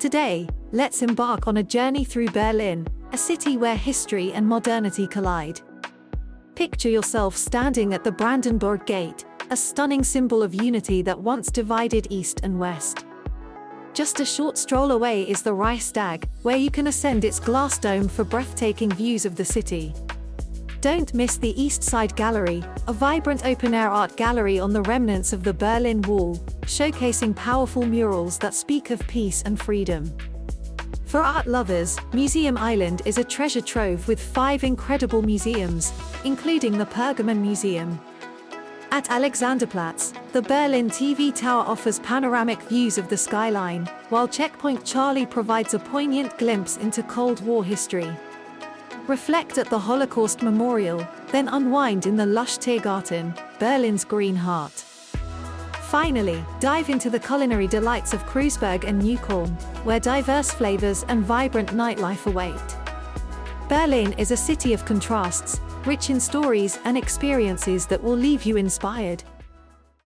Today, let's embark on a journey through Berlin, a city where history and modernity collide. Picture yourself standing at the Brandenburg Gate, a stunning symbol of unity that once divided East and West. Just a short stroll away is the Reichstag, where you can ascend its glass dome for breathtaking views of the city. Don't miss the East Side Gallery, a vibrant open-air art gallery on the remnants of the Berlin Wall, showcasing powerful murals that speak of peace and freedom. For art lovers, Museum Island is a treasure trove with 5 incredible museums, including the Pergamon Museum. At Alexanderplatz, the Berlin TV Tower offers panoramic views of the skyline, while Checkpoint Charlie provides a poignant glimpse into Cold War history. Reflect at the Holocaust Memorial, then unwind in the lush Tiergarten, Berlin's green heart. Finally, dive into the culinary delights of Kreuzberg and Neukölln, where diverse flavors and vibrant nightlife await. Berlin is a city of contrasts, rich in stories and experiences that will leave you inspired.